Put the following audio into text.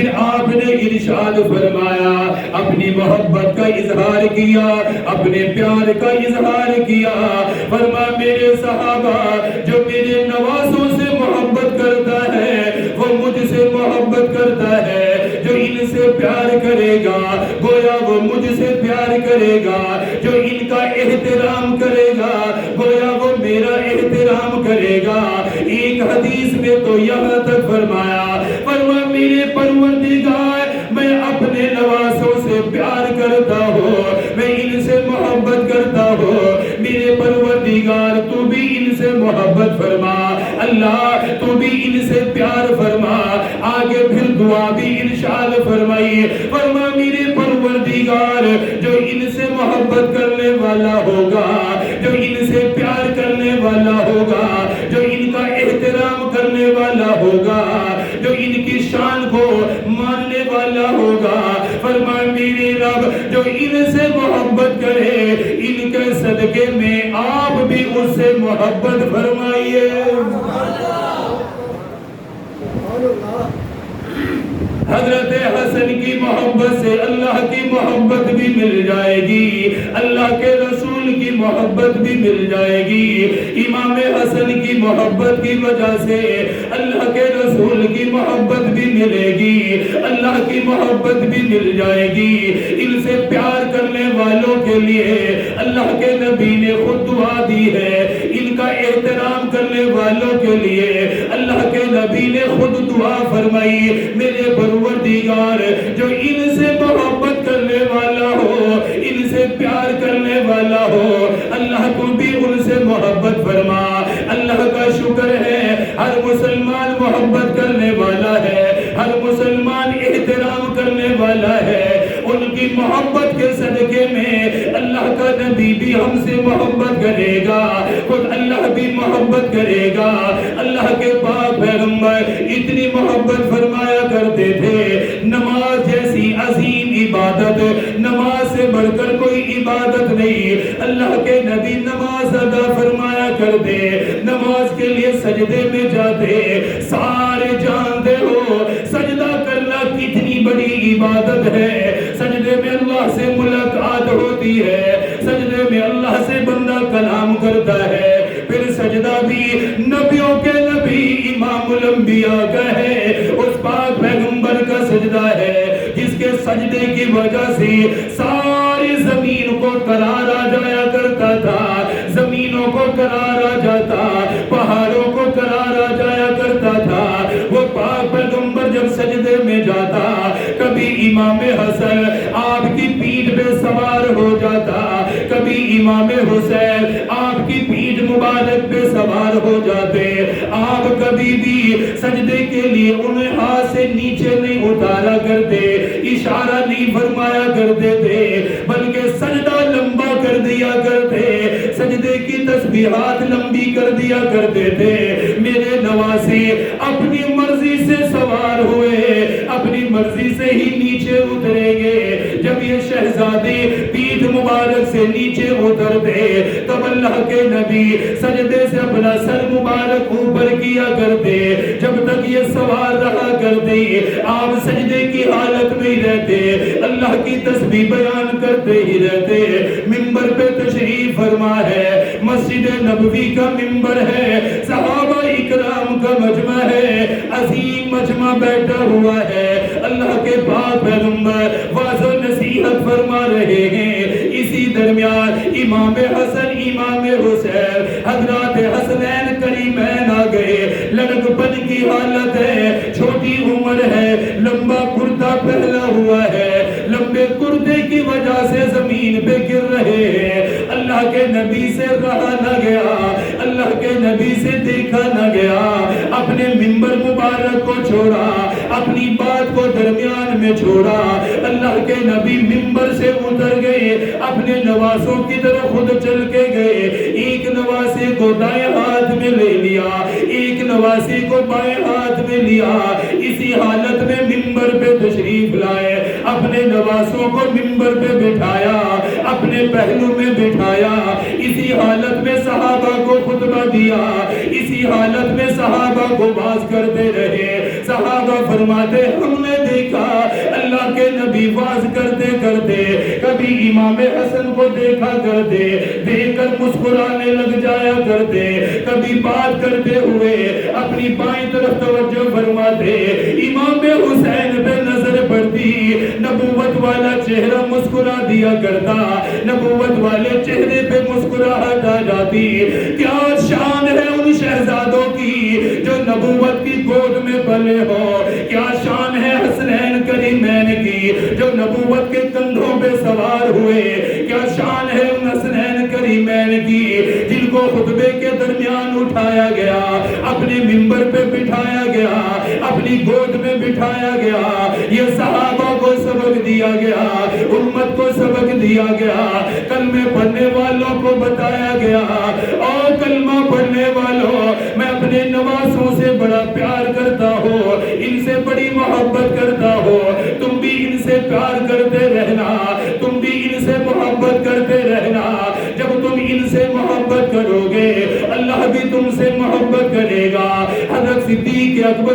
پھر آپ نے ارشاد فرمایا، اپنی محبت کا اظہار کیا، اپنے پیار کا اظہار کیا۔ فرمایا میرے صحابہ، جو میرے نوازوں سے محبت کرتا ہے وہ مجھ سے محبت کرتا ہے، جو ان سے پیار کرے گا گویا وہ مجھ سے پیار کرے گا، جو ان کا احترام کرے گا گویا وہ میرا احترام کرے گا۔ ایک حدیث میں تو یہاں تک فرمایا میرے پروردگار میں اپنے نوازوں سے پیار کرتا ہوں، میں ان سے محبت کرتا ہوں، میرے پروردگار تو بھی ان سے محبت فرما، اللہ تو بھی ان سے پیار فرما۔ آگے پھر دعا بھی ارشاد فرمائی، میرے پروردگار جو ان سے محبت کرنے والا ہوگا، جو ان سے پیار کرنے والا ہوگا، جو ان کا احترام کرنے والا ہوگا، جو ان کی شان کو ماننے والا ہوگا، فرمائے میرے رب جو ان سے محبت کرے ان کے صدقے میں آپ بھی اس سے محبت فرمائیے۔ حضرت حسن کی محبت سے اللہ کی محبت بھی مل جائے گی، اللہ کے رسول کی محبت بھی مل جائے گی۔ امام حسن کی محبت کی وجہ سے اللہ کے رسول کی محبت بھی ملے گی، اللہ کی محبت بھی مل جائے گی۔ ان سے پیار کرنے والوں کے لیے اللہ کے نبی نے خود دعا دی ہے، ان کا احترام کرنے والوں کے لیے اللہ کے نبی نے خود دعا فرمائی، میرے پروردگار جو ان سے محبت کرنے والا ہو، ان سے پیار کرنے والا ہو، اللہ کو بھی ان سے محبت فرما۔ اللہ کا شکر ہے ہر مسلمان محبت کرنے والا ہے، ہر مسلمان احترام کرنے والا ہے، ان کی محبت کے صدقے میں اللہ کا نبی بھی ہم سے محبت کرے گا، خود اللہ بھی محبت کرے گا۔ اللہ کے پاک پیغمبر اتنی محبت فرمایا کرتے تھے، نماز جیسی عظیم عبادت، نماز سے بڑھ کر کوئی عبادت نہیں۔ اللہ کے نبی نماز ادا فرمایا کرتے، نماز کے لیے سجدے میں جاتے، سارے جانتے ہو سجدہ کرنا کتنی بڑی عبادت ہے، سجدے میں اللہ سے ملاقات ہوتی ہے، سجدے میں اللہ سے بندہ کلام کرتا ہے۔ پھر سجدہ بھی نبیوں کے نبی امام الانبیاء کا ہے، اس پاک پیغمبر کا سجدہ ہے جس کے سجدے کی وجہ سے ساری زمین کو قرار آ جایا کرتا تھا، زمینوں کو قرار آ جاتا، پہاڑوں کو قرار آ جایا کرتا تھا۔ وہ پاک پیغمبر جب سجدے میں جاتا، کبھی امام حسن آپ کی پیٹھ پہ سوار ہو جاتا، کبھی امام حسین آپ کی پیٹھ مبارک پہ سوار ہو جاتے۔ آپ کبھی بھی سجدے کے لیے انہیں ہاتھ سے نیچے نہیں اتارا کرتے، اشارہ نہیں فرمایا کرتے تھے، بلکہ سجدہ لمبا کر دیا کرتے، سجدے کی تسبیحات لمبی کر دیا کرتے تھے۔ میرے نواسے اپنی مرضی سے سوار ہوئے، اپنی مرضی سے ہی نیچے اتریں گے۔ جب یہ شہزادے پیٹھ مبارک سے نیچے اترتے تب اللہ کے نبی سجدے سے اپنا سر مبارک اوپر کیا کرتے، جب تک یہ سوار رہا کرتے آپ سجدے کی حالت میں ہی رہتے، اللہ کی تسبیح بیان کرتے ہی رہتے۔ منبر پہ تشریف فرما ہے، مسجد نبوی کا منبر ہے، صحابہ اکرام کا مجمع ہے، عظیم مجمع بیٹھا ہوا ہے، اللہ کے پاک پیغمبر واضح نصیحت فرما رہے ہیں۔ اسی درمیان امام حسن امام حسین حضرات حسنین کریمین آ گئے، لڑک پن کی حالت ہے، چھوٹی عمر ہے، لمبا کرتا پہنا ہوا ہے، لمبے کرتے کی وجہ سے زمین پہ گر رہے ہیں۔ اللہ کے نبی سے رہا نہ گیا، اللہ کے نبی سے دیکھا نہ گیا، اپنے منبر مبارک کو چھوڑا، اپنی بات کو درمیان میں چھوڑا، اللہ کے نبی منبر سے اتر گئے، اپنے نواسوں کی طرف خود چل کے گئے، ایک نواسے کو دائیں ہاتھ میں لے لیا، ایک نواسے کو بائیں ہاتھ میں لیا، اسی حالت میں منبر پہ تشریف لائے، اپنے نواسوں کو منبر پہ بٹھایا، اپنے پہلو میں بٹھایا، اسی حالت میں صحابہ کو خطبہ دیا، اسی حالت میں صحابہ کو باز کرتے رہے۔ صحابہ فرماتے ہم نے دیکھا اللہ کے نبی باز کرتے کرتے کبھی امام حسن کو دیکھا کرتے، دیکھ کر مسکرانے لگ جایا کرتے، کبھی بات کرتے ہوئے اپنی بائیں طرف توجہ فرماتے، امام حسین پہ نظر پڑتی، نبوت والا چہرہ مسکرا دیا کرتا، نبوت والے چہرے پہ مسکراہٹ آ جاتی۔ کیا شان ہے ان شہزادوں کی جو نبوت کی گود میں پلے ہو، کیا شان ہے حسنین کریمین کی جو نبوت کے کندھوں پہ سوار ہوئے، کیا شان ہے ان حسنین کریمین کی جن کو خطبے کے درمیان اٹھایا گیا، اپنے منبر پہ بٹھایا گیا، اپنی گود میں بٹھایا گیا، یہ صحابہ کو سبق دیا گیا، امت کو سبق دیا گیا، کلمے پڑھنے والوں کو بتایا گیا۔ اور کلمہ پڑھنے والوں، میں اپنے نواسوں سے بڑا پیار کرتا ہوں، ان سے بڑی محبت کرتا ہوں، تم بھی ان سے پیار کرتے رہنا، تم بھی ان سے محبت کرتے رہنا۔ جب تم ان سے محبت کرو گے اللہ بھی تم سے محبت کرے گا۔ حضرت صدیق اکبر